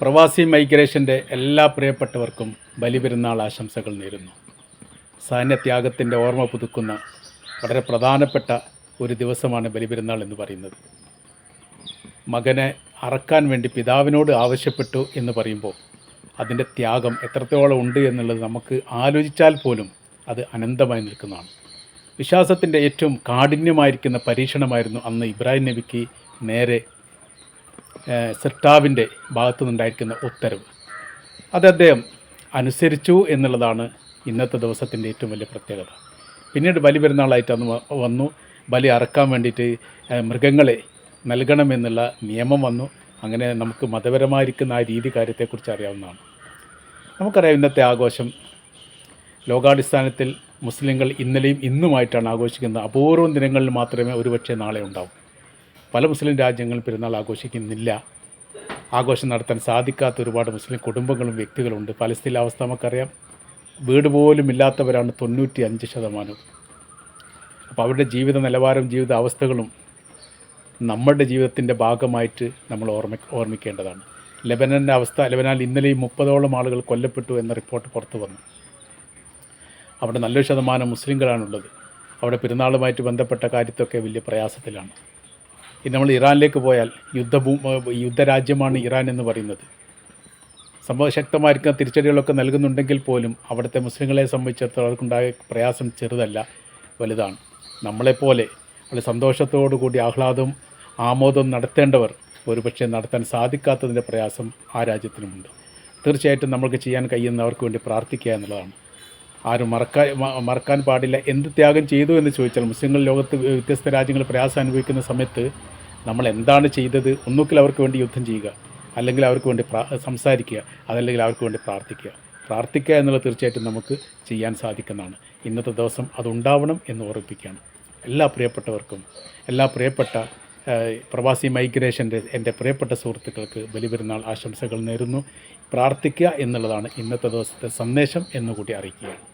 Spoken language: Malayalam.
പ്രവാസി മൈഗ്രേഷൻ്റെ എല്ലാ പ്രിയപ്പെട്ടവർക്കും ബലിപെരുന്നാൾ ആശംസകൾ നേരുന്നു. സൈന്യത്യാഗത്തിൻ്റെ ഓർമ്മ പുതുക്കുന്ന വളരെ പ്രധാനപ്പെട്ട ഒരു ദിവസമാണ് ബലിപെരുന്നാൾ എന്ന് പറയുന്നത്. മകനെ അറക്കാൻ വേണ്ടി പിതാവിനോട് ആവശ്യപ്പെട്ടു എന്ന് പറയുമ്പോൾ അതിൻ്റെ ത്യാഗം എത്രത്തോളം ഉണ്ട് എന്നുള്ളത് നമുക്ക് ആലോചിച്ചാൽ പോലും അത് അനന്തമായി നിൽക്കുന്നതാണ്. വിശ്വാസത്തിൻ്റെ ഏറ്റവും കാഠിന്യമായിരിക്കുന്ന പരീക്ഷണമായിരുന്നു അന്ന് ഇബ്രാഹിം നബിക്ക് നേരെ സിർട്ടാവിൻ്റെ ഭാഗത്തു നിന്നുണ്ടായിരിക്കുന്ന ഉത്തരവ്. അത് അദ്ദേഹം അനുസരിച്ചു എന്നുള്ളതാണ് ഇന്നത്തെ ദിവസത്തിൻ്റെ ഏറ്റവും വലിയ പ്രത്യേകത. പിന്നീട് ബലിപെരുന്നാളായിട്ട് അന്ന് വന്നു. ബലി അറക്കാൻ വേണ്ടിയിട്ട് മൃഗങ്ങളെ നൽകണമെന്നുള്ള നിയമം വന്നു. അങ്ങനെ നമുക്ക് മതപരമായിരിക്കുന്ന ആ രീതി കാര്യത്തെക്കുറിച്ച് അറിയാവുന്നതാണ്. നമുക്കറിയാം, ഇന്നത്തെ ആഘോഷം ലോകാടിസ്ഥാനത്തിൽ മുസ്ലിങ്ങൾ ഇന്നലെയും ഇന്നുമായിട്ടാണ് ആഘോഷിക്കുന്നത്. അപൂർവം ദിനങ്ങളിൽ മാത്രമേ ഒരുപക്ഷെ നാളെ ഉണ്ടാവൂ. പല മുസ്ലിം രാജ്യങ്ങളും പെരുന്നാൾ ആഘോഷിക്കുന്നില്ല. ആഘോഷം നടത്താൻ സാധിക്കാത്ത ഒരുപാട് മുസ്ലിം കുടുംബങ്ങളും വ്യക്തികളുണ്ട്. ഫലസ്തീനിലെ അവസ്ഥ നമുക്കറിയാം. വീട് പോലും ഇല്ലാത്തവരാണ് 95%. അപ്പോൾ അവരുടെ ജീവിത നിലവാരം, ജീവിത അവസ്ഥകളും നമ്മുടെ ജീവിതത്തിൻ്റെ ഭാഗമായിട്ട് നമ്മൾ ഓർമ്മിക്കേണ്ടതാണ്. ലെബനൻ്റെ അവസ്ഥ, ലെബനാനിൽ ഇന്നലെയും 30ഓളം ആളുകൾ കൊല്ലപ്പെട്ടു എന്ന റിപ്പോർട്ട് പുറത്തു വന്നു. അവിടെ നല്ലൊരു ശതമാനം മുസ്ലിങ്ങളാണുള്ളത്. അവിടെ പെരുന്നാളുമായിട്ട് ബന്ധപ്പെട്ട കാര്യത്തൊക്കെ വലിയ പ്രയാസത്തിലാണ്. ഇനി നമ്മൾ ഇറാനിലേക്ക് പോയാൽ യുദ്ധരാജ്യമാണ് ഇറാൻ എന്ന് പറയുന്നത്. സംഭവശക്തമായിരിക്കുന്ന തിരിച്ചടികളൊക്കെ നൽകുന്നുണ്ടെങ്കിൽ പോലും അവിടുത്തെ മുസ്ലിങ്ങളെ സംബന്ധിച്ചിടത്തോളം അവർക്കുണ്ടായ പ്രയാസം ചെറുതല്ല, വലുതാണ്. നമ്മളെപ്പോലെ വളരെ സന്തോഷത്തോടു കൂടി ആഹ്ലാദവും ആമോദവും നടത്തേണ്ടവർ ഒരുപക്ഷെ നടത്താൻ സാധിക്കാത്തതിൻ്റെ പ്രയാസം ആ രാജ്യത്തിനുമുണ്ട്. തീർച്ചയായിട്ടും നമുക്ക് ചെയ്യാൻ കഴിയുന്നവർക്ക് വേണ്ടി പ്രാർത്ഥിക്കുക എന്നുള്ളതാണ്. ആരും മറക്കാൻ പാടില്ല. എന്ത് ത്യാഗം ചെയ്തു എന്ന് ചോദിച്ചാൽ, മുസ്ലിങ്ങൾ ലോകത്ത് വ്യത്യസ്ത രാജ്യങ്ങൾ പ്രയാസം അനുഭവിക്കുന്ന സമയത്ത് നമ്മൾ എന്താണ് ചെയ്തത്? ഒന്നുകിൽ അവർക്ക് വേണ്ടി യുദ്ധം ചെയ്യുക, അല്ലെങ്കിൽ അവർക്ക് വേണ്ടി സംസാരിക്കുക, അതല്ലെങ്കിൽ അവർക്ക് വേണ്ടി പ്രാർത്ഥിക്കുക എന്നുള്ളത് തീർച്ചയായിട്ടും നമുക്ക് ചെയ്യാൻ സാധിക്കുന്നതാണ്. ഇന്നത്തെ ദിവസം അതുണ്ടാവണം എന്ന് ഓർമ്മിപ്പിക്കുകയാണ്. എല്ലാ പ്രിയപ്പെട്ടവർക്കും, എല്ലാ പ്രിയപ്പെട്ട പ്രവാസി മൈഗ്രേഷൻ്റെ എൻ്റെ പ്രിയപ്പെട്ട സുഹൃത്തുക്കൾക്ക് ബലിപെരുന്നാൾ ആശംസകൾ നേരുന്നു. പ്രാർത്ഥിക്കുക എന്നുള്ളതാണ് ഇന്നത്തെ ദിവസത്തെ സന്ദേശം എന്നുകൂടി അറിയിക്കുകയാണ്.